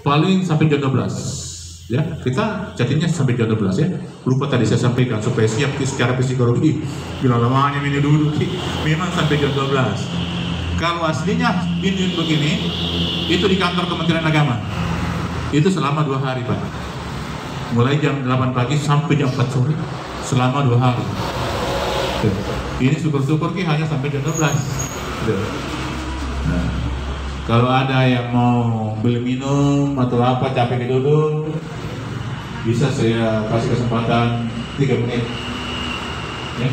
paling sampai jam 12 ya, kita chattingnya sampai jam 12 ya. Lupa tadi saya sampaikan supaya siap secara psikologi. Bila lamanya ini duduk, memang sampai jam 12. Kalau aslinya ini begini, itu di kantor Kementerian Agama. Itu selama 2 hari Pak. Mulai jam 8 pagi sampai jam 4 sore, selama 2 hari. Ini syukur-syukur hanya sampai jam 12. Nah, kalau ada yang mau beli minum atau apa, capek duduk, bisa saya kasih kesempatan 3 menit ya.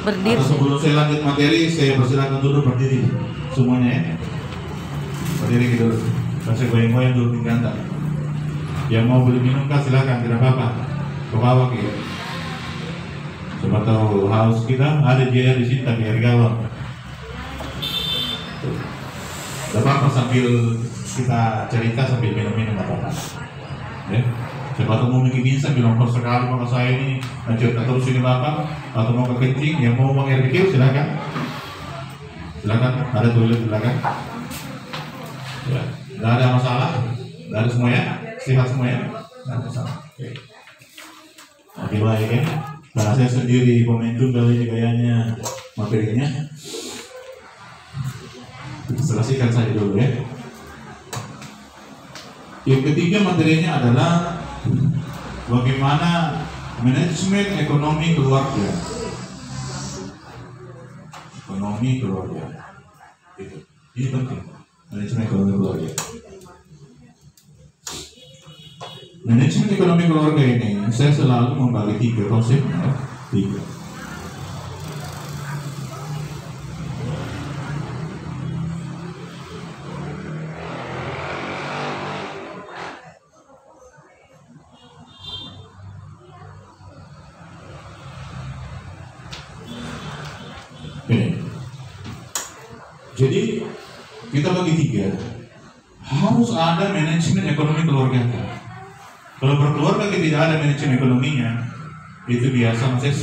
Berdiri. Atau sebelum saya lanjut materi, saya persilakan dulu berdiri semuanya ya. Berdiri gitu, kasih goyang-goyang dulu di kantor. Yang mau beli minum kan silakan, tidak apa-apa, ke bawah gitu. Coba tahu haus kita, ada dia di sini tapi air galon. Tidak apa-apa sambil kita cerita sambil minum-minum apa-apa ya. Coba tahu mau bikin bisa bilang sekali maka saya ini cerita terus ini Bapak, atau mau ke kencing, yang mau buang air kecil silakan. Silakan, ada toilet silakan. Ya, tidak ada masalah, tidak ada semuanya, sehat semuanya, tidak ada masalah. Oke. Oke baik ya. Karena saya sendiri momentum kali ini kayaknya materinya. Kita selesaikan saja dulu ya. Yang ketiga materinya adalah bagaimana manajemen ekonomi keluarga. Ekonomi keluarga. Itu. Ini penting. Manajemen ekonomi keluarga. Manajemen ekonomi keluarga ini saya selalu membagi 3 konsep. 3. Jadi kita bagi 3. Harus ada manajemen ekonomi keluarga. Kalau berkeluarga kita tidak ada manajemen ekonominya, itu biasa masih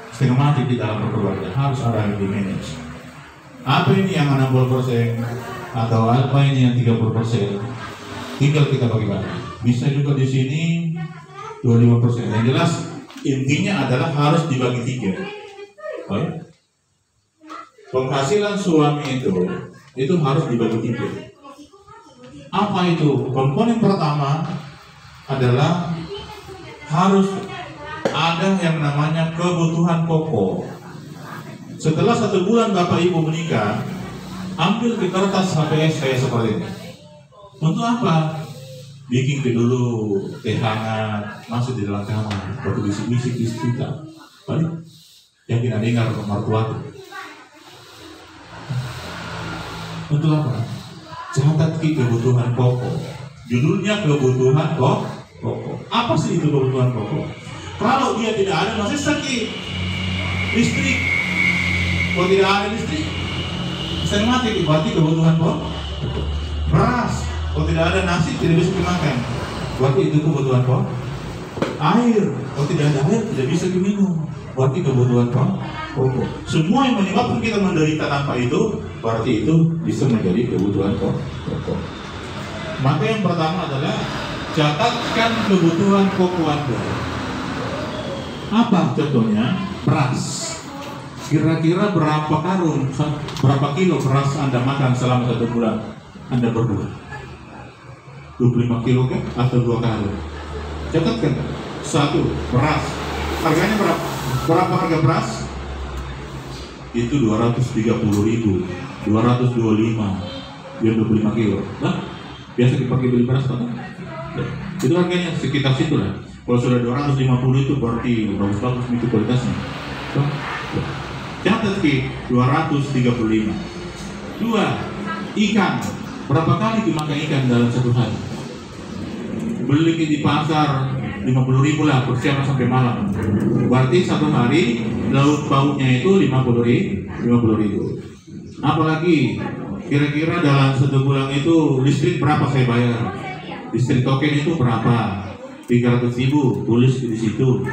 setengah mati di dalam berkeluarga. Harus ada yang di manage. Apa ini yang 60% atau apa ini yang 30%? Tinggal kita bagi-bagi. Bisa juga di sini 25%. Yang jelas intinya adalah harus dibagi 3. Baik. Penghasilan suami itu harus dibagi 3. Apa itu? Komponen pertama adalah harus ada yang namanya kebutuhan pokok. Setelah 1 bulan Bapak Ibu menikah, ambil di kertas HPS saya seperti ini. Untuk apa? Bikin dulu teh hangat, masuk di dalam kamar, waktu bisik-bisik istri kita. Balik, yang kita dengar mertua. Untuk apa? Catat kebutuhan pokok. Judulnya kebutuhan pokok. Apa sih itu kebutuhan pokok? Kalau dia tidak ada masih sakit. Listrik. Kalau tidak ada listrik, saya mati. Berarti kebutuhan pokok. Beras. Kalau tidak ada nasi tidak bisa dimakan. Berarti itu kebutuhan pokok. Air. Kalau tidak ada air tidak bisa diminum. Berarti kebutuhan pokok. Semua yang menyebabkan kita menderita tanpa itu, berarti itu bisa menjadi kebutuhan pokok. Maka yang pertama adalah catatkan kebutuhan pokok Anda. Apa contohnya? Beras. Kira-kira berapa karung, berapa kilo beras Anda makan selama 1 bulan? Anda berdua 25 kilo kan? Atau 2 kali? Catatkan. 1. Beras. Harganya berapa? Berapa harga beras? Itu 230.000, 225, dia 25 kilo. Nah, biasa dipakai beli beras kan? Itu harganya sekitar situ lah. Kalau sudah 250 itu berarti bagus-bagus itu kualitasnya. Catat ki 235. 2. Ikan. Berapa kali dimakan ikan dalam 1 hari? Beli di pasar 50.000 lah, persiapan sampai malam. Berarti 1 hari lauk pauknya itu 50.000. Apalagi kira-kira dalam 1 bulan itu listrik berapa saya bayar? Listrik token itu berapa? 300.000, tulis di situ.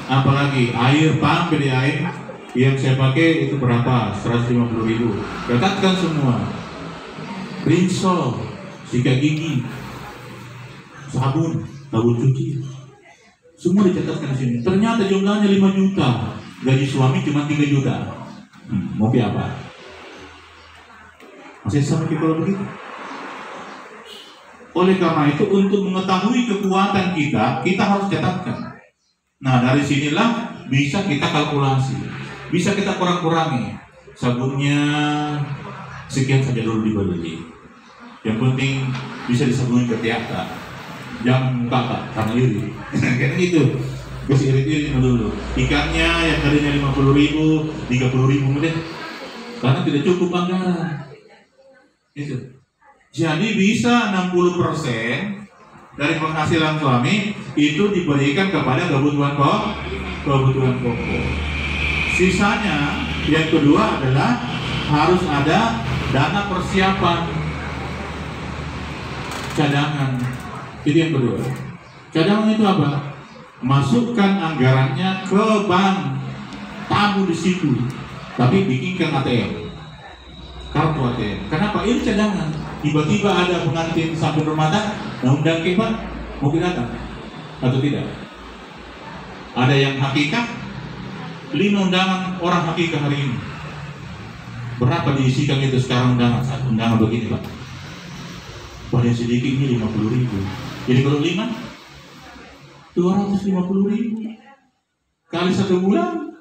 Apalagi air, pump dari air yang saya pakai itu berapa? 150.000. Catatkan semua. Rinso, sikat gigi, sabun cuci, semua dicatatkan di sini. Ternyata jumlahnya 5 juta, gaji suami cuma 3 juta. Mau apa? Masih sama kalau begitu. Oleh karena itu, untuk mengetahui kekuatan kita harus catatkan. Nah, dari sinilah bisa kita kalkulasi, bisa kita kurang-kurangi. Sabunnya sekian saja dulu dibeli. Yang penting bisa disabuni ke tiaka, jangan kakak karena iri. Kayak gitu. Kasih irit-irit dulu. Ikannya yang tadinya 50.000, 30.000 deh, karena tidak cukup anggaran. Itu. Jadi bisa 60% dari penghasilan suami itu diberikan kepada kebutuhan pokok. Sisanya yang kedua adalah harus ada dana persiapan, cadangan. Itu yang kedua. Cadangan itu apa? Masukkan anggarannya ke bank, tabu di situ, tapi bikinkan ATM, kartu ATM. Kenapa? Ini cadangan. Tiba-tiba ada pengantin sampai Ramadan, undang ke Pak, mungkin datang atau tidak? Ada yang hakikat, 5 undangan orang hakikat hari ini. Berapa diisikan itu sekarang undangan? Satu undangan begini Pak. Pada sedikit ini 50.000. Jadi kalau 5, 250.000 kali 1 bulan.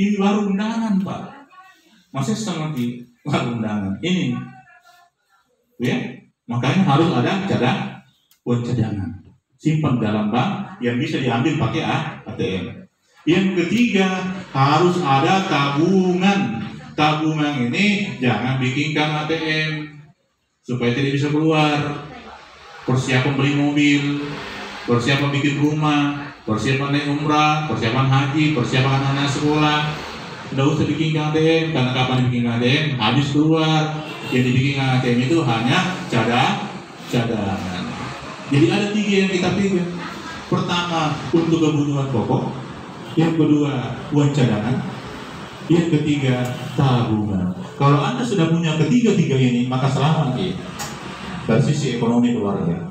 Ini baru undangan Pak. Masih setengah baru undangan. Ini, ya, makanya harus ada cadangan, simpan dalam bank yang bisa diambil pakai ATM. Yang ketiga, harus ada tabungan. Tabungan ini jangan bikinkan ATM supaya tidak bisa keluar. Persiapan beli mobil, persiapan bikin rumah, persiapan naik umrah, persiapan haji, persiapan anak sekolah. Tidak usah bikin ATM, karena kapan bikin ATM habis keluar. Yang dibikin ATM itu hanya cadangan. Jadi ada 3 yang kita pilih. Pertama, untuk kebutuhan pokok. Yang kedua, uang cadangan. Yang ketiga, tabungan. Kalau Anda sudah punya ketiga-tiga ini, maka selamat ya, dari sisi ekonomi keluarga.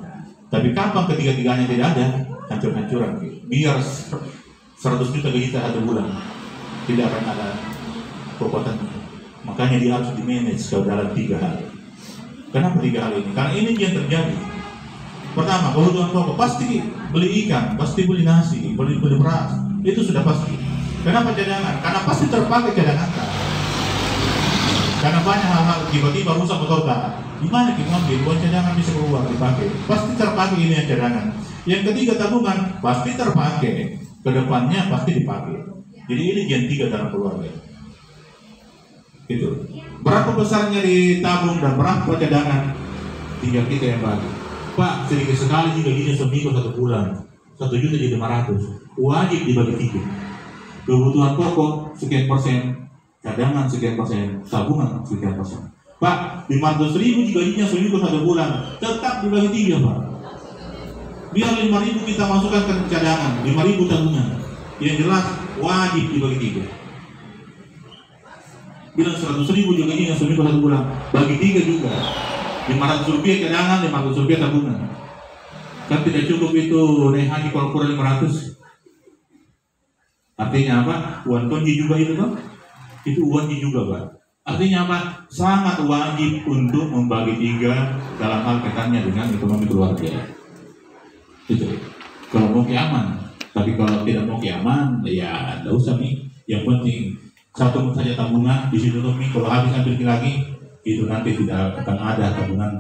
Tapi kapan ketiga-tiganya tidak ada, hancur-hancuran. Biar 100 juta gaji 1 bulan, tidak akan ada kekuatan. Makanya dia harus di-manage ke dalam 3 hal. Kenapa 3 hal ini? Karena ini yang terjadi. Pertama, kebutuhan pokok, pasti beli ikan, pasti beli nasi, beli beras, itu sudah pasti. Kenapa cadangan? Karena pasti terpakai cadangan. Karena banyak hal-hal tiba-tiba rusak motor tak. Gimana kita ngambil uang cadangan bisa keluar dipakai? Pasti terpakai ini yang cadangan. Yang ketiga, tabungan, pasti terpakai. Kedepannya pasti dipakai. Jadi ini gen 3 dalam keluarga. Itu. Berapa besarnya ditabung dan berapa cadangan? Tinggal kita yang bagi. Pak, sedikit sekali juga gajinya seminggu 1 bulan. 1 juta jadi 500. Wajib dibagi 3. Kebutuhan pokok sekian persen, cadangan sekian persen, tabungan sekian persen. Pak, 500.000 juga gajinya seminggu 1 bulan. Tetap dibagi 3 Pak. Biar 5.000 kita masukkan ke cadangan, 5.000 tabungan. Yang jelas wajib dibagi 3. Bilang 100.000 juga gajinya seminggu 1 bulan, bagi 3 juga. 500 rupiah cadangan, 500 rupiah tabungan. Kan tidak cukup itu, naik haji kalau kurang 500. Artinya apa? Uang konji juga itu Pak. Itu uang juga Pak. Artinya apa? Sangat wajib untuk membagi 3 dalam hal kaitannya dengan ekonomi keluarga. Itu. Kalau mau aman. Tapi kalau tidak mau aman, ya tidak usah nih. Yang penting satu saja tabungan di situ nih. Kalau habis ambil lagi, itu nanti tidak akan ada tabungan.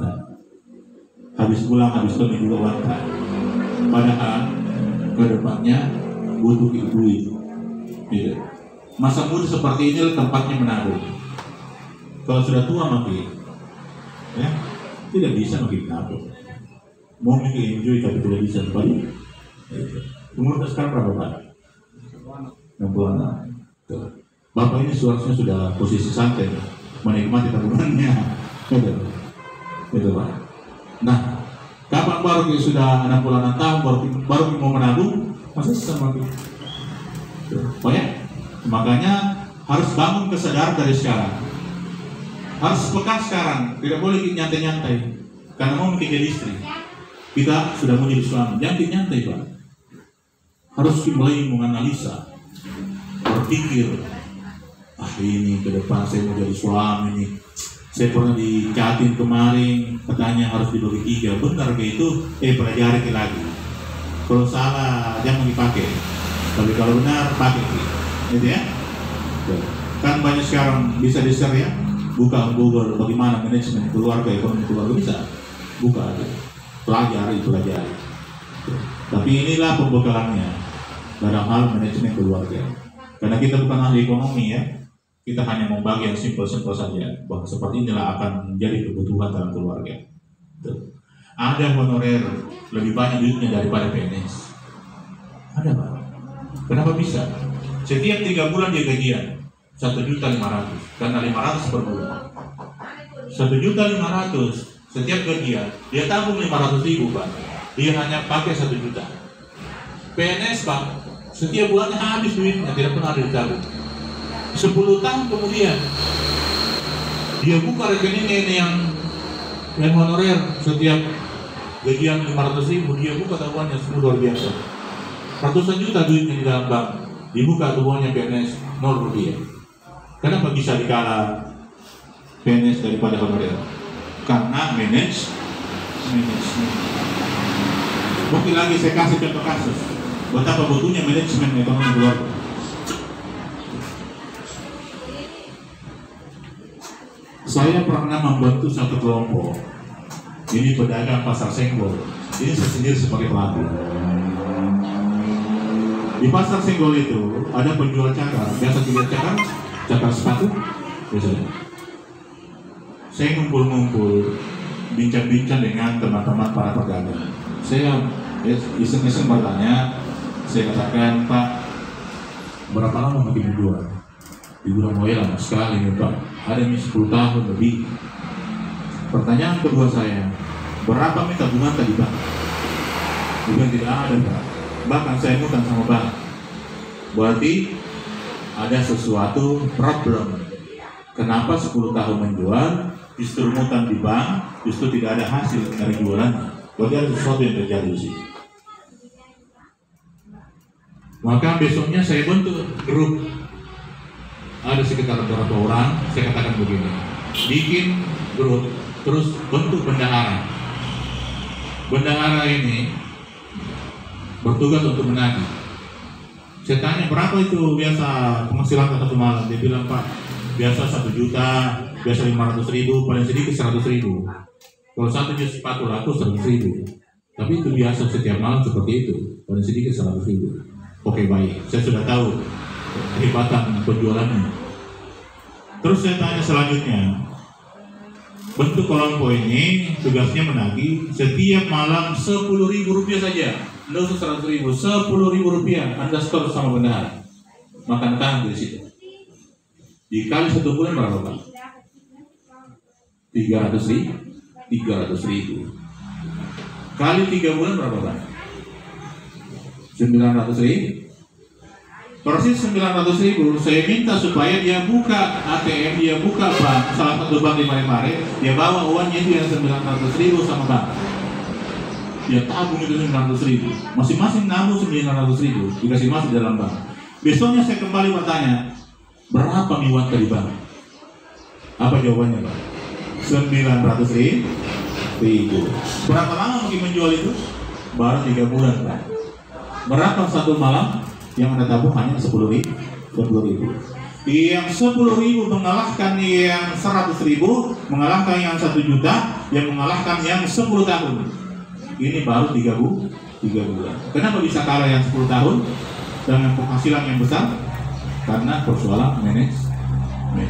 Habis pulang, habis itu juga uang. Padahal kedepannya butuh duit. Gitu. Masa muda seperti ini tempatnya menabung. Kalau sudah tua makin, ya tidak bisa makin menabung. Mau makin enjoy tapi tidak bisa kembali. Umur sekarang berapa Pak? 66. Bapak ini seharusnya sudah posisi santai, menikmati tabungannya. Gitu Pak. Nah, kapan baru sudah 66 tahun baru mau menabung? Masih sama gitu. Oh ya, makanya harus bangun kesadaran dari sekarang. Harus peka sekarang, tidak boleh nyantai-nyantai. Karena mau jadi istri. kita sudah mau jadi suami, jangan nyantai Pak. Harus mulai menganalisa, berpikir, ini ke depan saya mau jadi suami nih. Saya pernah dicatin kemarin, katanya harus dibagi 3. Benar kayak itu, pelajari lagi. Kalau salah jangan dipakai, tapi kalau benar pakai, gitu ya. Kan banyak sekarang bisa di-share ya, buka Google bagaimana manajemen keluarga, ekonomi keluarga, bisa buka aja, pelajari. Tapi inilah pembekalannya dalam hal manajemen keluarga. Karena kita bukan ahli ekonomi ya, kita hanya membagi yang simpel-simpel saja, bahwa seperti inilah akan menjadi kebutuhan dalam keluarga. Ada honorer lebih banyak duitnya daripada PNS. Ada Pak. Kenapa bisa? Setiap 3 bulan dia gajian 1.500.000, karena 500 per bulan. 1.500.000 setiap gajian, dia tabung 500.000 Pak. Dia hanya pakai 1 juta. PNS Pak, setiap bulannya habis duitnya, tidak pernah ada ditabung. 10 tahun kemudian dia buka rekeningnya ini yang honorer, setiap gajian 500.000 dia buka tabungannya, luar biasa. Ratusan juta duitnya di dalam bank, dibuka tabungannya PNS 0 rupiah. Kenapa bisa dikalah PNS daripada honorer? Karena management. Mungkin lagi saya kasih contoh kasus betapa butuhnya manajemen ekonomi keluarga. Saya pernah membantu satu kelompok. Ini pedagang pasar Senggol. Ini saya sendiri sebagai pelaku. Di pasar Senggol itu ada penjual cakar. Biasa kita cakar sepatu. Biasanya. Saya ngumpul-ngumpul, bincang-bincang dengan teman-teman para pedagang. Saya iseng-iseng bertanya, saya katakan, Pak, berapa lama mau menjual? Dibilang lama sekali nih Pak, ada yang 10 tahun lebih. Pertanyaan kedua saya, berapa minta tabungan tadi Pak? Bukan tidak ada Pak, bahkan saya ngutang sama Pak. Berarti ada sesuatu problem. Kenapa 10 tahun menjual, justru ngutang di bank, justru tidak ada hasil dari jualannya? Berarti ada sesuatu yang terjadi di sini. Maka besoknya saya bentuk grup, ada sekitar beberapa orang. Saya katakan begini, bikin grup, terus bentuk bendahara. Bendahara ini bertugas untuk menagih. Saya tanya, berapa itu biasa penghasilan satu malam? Dia bilang, Pak, biasa 1 juta, biasa 500.000, paling sedikit 100.000. Kalau 1 juta sepatu laku 100.000. Tapi itu biasa setiap malam seperti itu, paling sedikit 100.000. Oke, baik, saya sudah tahu kehebatan penjualannya. Terus saya tanya selanjutnya, bentuk kelompok ini tugasnya menagih setiap malam 10.000 rupiah saja, nggak usah 100.000, 10.000 rupiah Anda store sama bendahara. Makan tahan di situ. Dikali 1 bulan berapa Pak? 300.000. Kali 3 bulan berapa Pak? 900.000. Persis 900.000. Saya minta supaya dia buka ATM, dia buka bank, salah satu bank di Mare-Mare, dia bawa uangnya itu yang 900.000 sama bank. Dia tabung itu 900.000. Masing-masing nabung 900.000, dikasih masuk dalam bank. Besoknya saya kembali bertanya, berapa miwat di bank? Apa jawabannya Pak? 900.000. Berapa lama mungkin menjual itu? Baru 3 bulan Pak. Berapa satu malam? Yang Anda tabung hanya 10.000. Yang 10.000 mengalahkan yang 100.000, mengalahkan yang 1 juta, yang mengalahkan yang 10 tahun. Ini baru 3 bulan. Kenapa bisa kalah yang 10 tahun dengan penghasilan yang besar? Karena persoalan manajemen.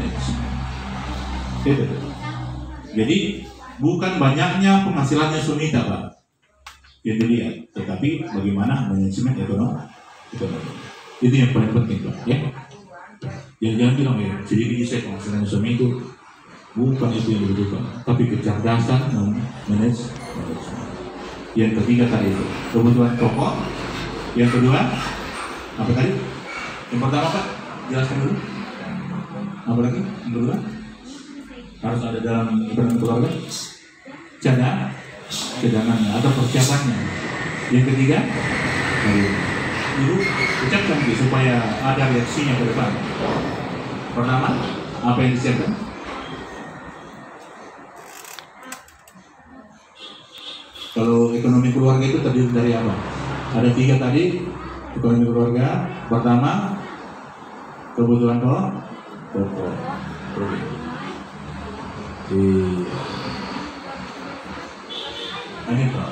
Jadi bukan banyaknya penghasilannya Sunita Pak yang dilihat, tetapi bagaimana manajemen ekonomi. Itu yang paling penting Pak ya. Jangan bilang ya sedikit saya penghasilan suami itu, bukan itu yang dibutuhkan, tapi kecerdasan manajemen. Yang ketiga tadi itu kebutuhan pokok. Yang kedua apa tadi? Yang pertama Pak jelaskan dulu. Apa lagi? Yang kedua harus ada dalam ekonomi keluarga. cadangannya atau persiapannya. Yang ketiga, dulu ucapkan supaya ada reaksinya ke depan. Pertama, apa yang disiapkan? Kalau ekonomi keluarga itu terdiri dari apa? Ada 3 tadi. Ekonomi keluarga, pertama kebutuhan pokok. Ini Pak.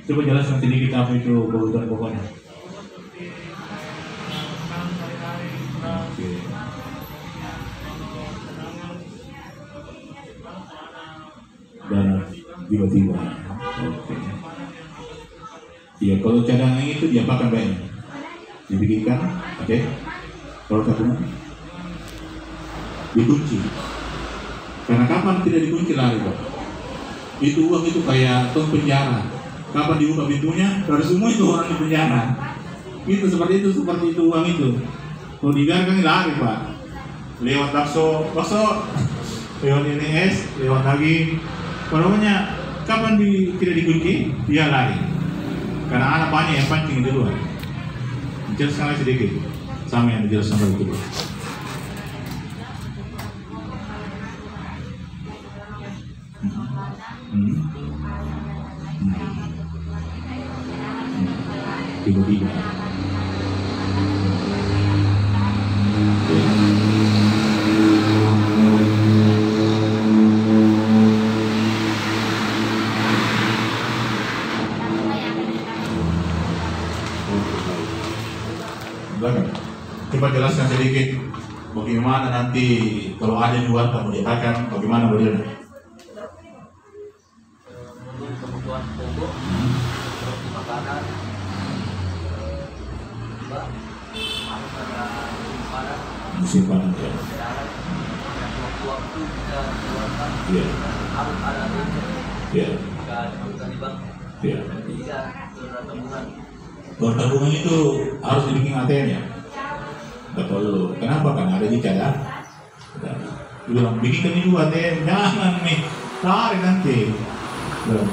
Coba jelaskan sedikit apa itu kebutuhan pokoknya. Oke. Dan tiba-tiba. Oke. Ya, kalau cadangan itu diapakan banyak? Dibikinkan, oke? Kalau tabungan dikunci. Karena kapan tidak dikunci lari, Pak? Itu uang itu kayak tong penjara. Kapan dibuka pintunya, dari semua itu orang di penjara. Itu seperti itu uang itu. Kalau dibiarkan lari, Pak. Lewat bakso, lewat NS, lewat lagi. Pokoknya kapan tidak dikunci, dia lari. Karena anak banyak yang pancing di luar. Jelaskan lagi sedikit sama yang dijelaskan tadi itu. Tiba-tiba. Coba jelaskan sedikit bagaimana nanti kalau ada di luar kamu diapakan, bagaimana modelnya? Kebutuhan pokok, seperti makanan, harus ada simpanan ya. Waktu bisa dikeluarkan, harus ada budget, jika dibutuhkan di bank, bisa ada tabungan. Kalau tabungan itu harus dibikin ATM ya? Gak perlu. Kenapa? Kan ada di cadang. Bilang bikin dulu ATM, jangan nih, tarik nanti. Belum.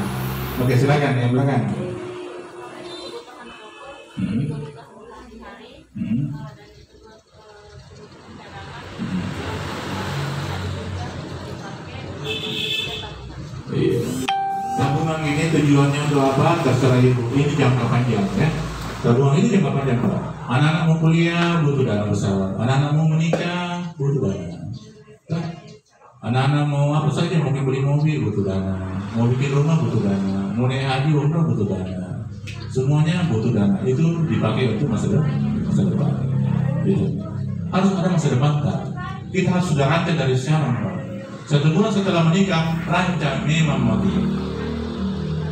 Oke, silakan yang belakang. Tabungan ini tujuannya untuk apa? Terserah ibu. Ini jangka panjang ya. Tabungan ini jangka panjang Pak. Anak-anak mau kuliah butuh dana besar. Anak-anak mau menikah butuh dana. Anak-anak mau apa saja, mau beli mobil butuh dana. Mau bikin rumah butuh dana. Mau naik haji umrah butuh dana. Semuanya butuh dana. Itu dipakai untuk masa depan. Gitu. Harus ada masa depan Pak. Kita harus sudah rancang dari sekarang Pak. 1 bulan setelah menikah, rancang memang mati.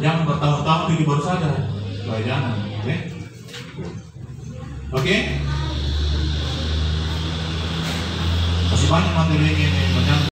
Yang bertahun-tahun pilih baru sadar. Jangan, oke? Oke? Masih banyak materi